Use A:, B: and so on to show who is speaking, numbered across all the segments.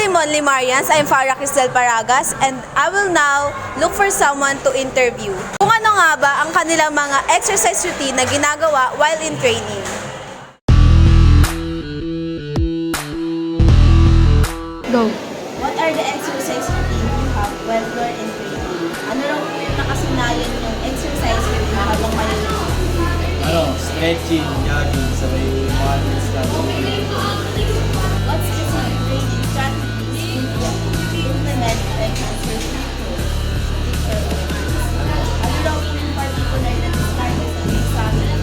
A: Monday Monly Marians, I'm Farah Cristel Paragas and I will now look for someone to interview. Kung ano nga ba ang kanilang mga exercise routine na ginagawa while in training.
B: Go.
A: What are the exercise routine you have while you're in training? Ano lang po yung nakasinayan yung exercise routine habang maliliit?
C: Stretching, jogging, sabay morning strategy.
A: What specific training strategies you implement to enhance your physical performance? Ano lang po yung particular na discarded sa examen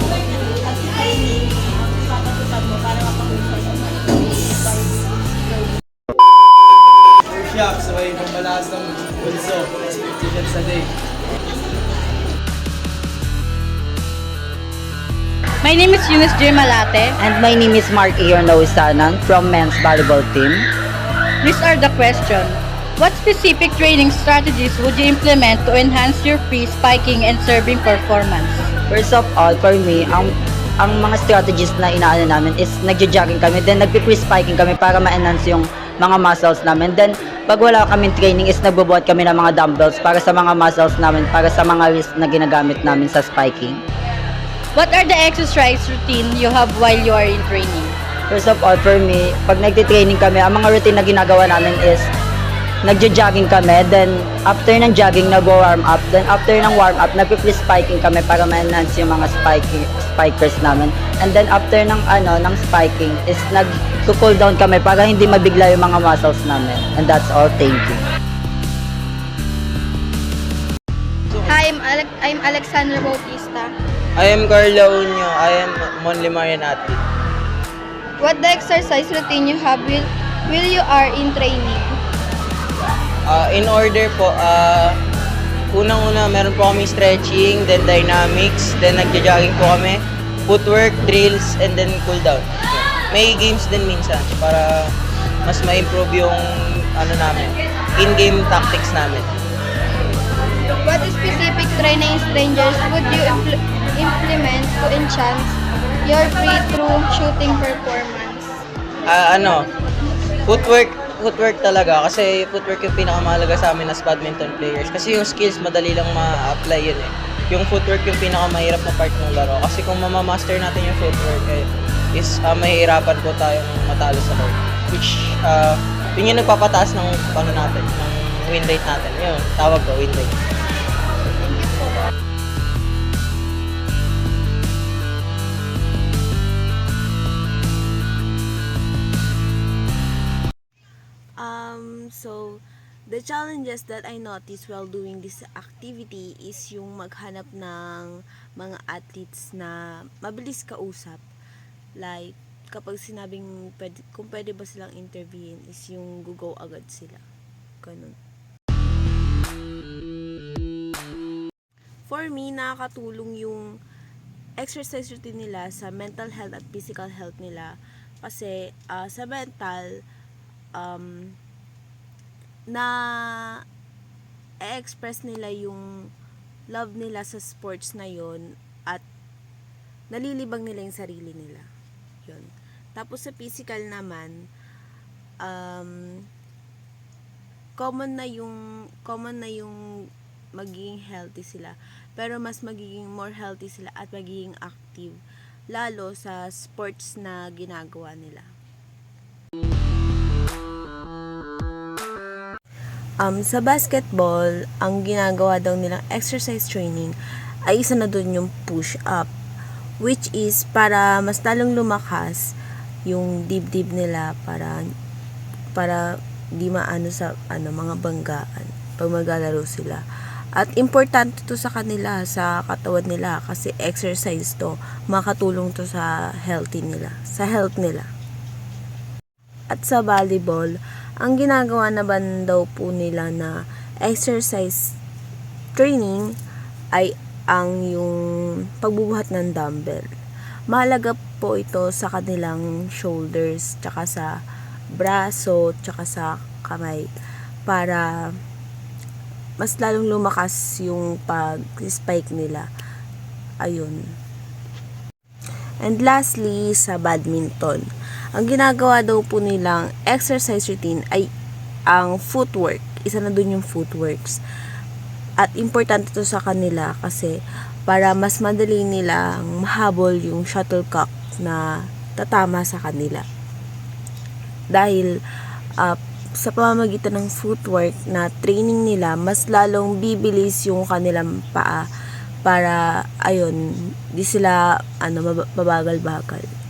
A: at sa training ang papatupad mo para mapahusay ang
C: Push-up, sabay pambalakas ng pulso. 50 reps a day.
B: My name is Eunice J. Malate.
D: And my name is Mark Iorno Isanan from men's volleyball team.
B: These are the questions. What specific training strategies would you implement to enhance your free spiking and serving performance?
D: First of all, for me, ang mga strategies na inaano namin is nagja-jogging kami, then nagpi-free spiking kami para ma-enhance yung mga muscles namin. Then, pag wala kaming training is nagbubuhat kami ng mga dumbbells para sa mga muscles namin, para sa mga wrist na ginagamit namin sa spiking.
B: What are the exercise routine you have while you are in training?
D: First of all, for me, pag nagti-training kami, ang mga routine na ginagawa namin is nagja-jogging kami, then after ng jogging, nag-warm up, then after ng warm up, nagpi-free spiking kami para ma-enhance yung mga spikers namin. And then after ng spiking is nag-cool down kami para hindi mabigla yung mga muscles namin. And that's all. Thank you.
B: Hi, I'm Alexandra Bautista.
C: I am Carlo Unyo. I am Monly Marian athlete.
B: What the exercise routine you have while you are in training?
C: In order po, unang-una meron po kami stretching, then dynamics, then nagja-jogging po kami, footwork, drills, and then cool down. May games din minsan para mas ma-improve yung in-game tactics namin.
B: What specific training strangers would you implement to enhance your free-throw shooting performance?
C: Footwork talaga kasi footwork yung pinakamahalaga sa amin as badminton players kasi yung skills madali lang ma-apply yun eh. Yung footwork yung pinakamahirap na part ng laro kasi kung mamamaster natin yung footwork is mahihirapan po tayong matalo sa court, which yun yung nagpapataas ng natin, ng win rate natin. Yun, tawag ko win rate.
A: So, the challenges that I noticed while doing this activity is yung maghanap ng mga athletes na mabilis kausap. Like, kapag sinabing kung pwede ba silang interviewin is yung go agad sila. Ganun. For me, nakakatulong yung exercise routine nila sa mental health at physical health nila. Kasi sa mental, na e-express nila yung love nila sa sports na yon at nalilibang nila yung sarili nila. Yun. Tapos sa physical naman, common na yung magiging healthy sila. Pero mas magiging more healthy sila at magiging active lalo sa sports na ginagawa nila. Sa basketball, ang ginagawa daw nilang exercise training ay isa na doon yung push-up, which is para mas lalong lumakas yung dibdib nila para di maano sa mga banggaan pag maglalaro sila. At importante to sa kanila, sa katawan nila kasi exercise to, makatulong to sa health nila. At sa volleyball, ang ginagawa naman daw po nila na exercise training ay ang yung pagbubuhat ng dumbbell. Mahalaga po ito sa kanilang shoulders, tsaka sa braso, tsaka sa kamay para mas lalong lumakas yung pag-spike nila. Ayun. And lastly, sa badminton. Ang ginagawa daw po nilang exercise routine ay ang footwork. Isa na dun yung footworks. At importante to sa kanila kasi para mas madali nilang mahabol yung shuttlecock na tatama sa kanila. Dahil sa pamamagitan ng footwork na training nila, mas lalong bibilis yung kanilang paa para ayun, di sila mabagal-bagal.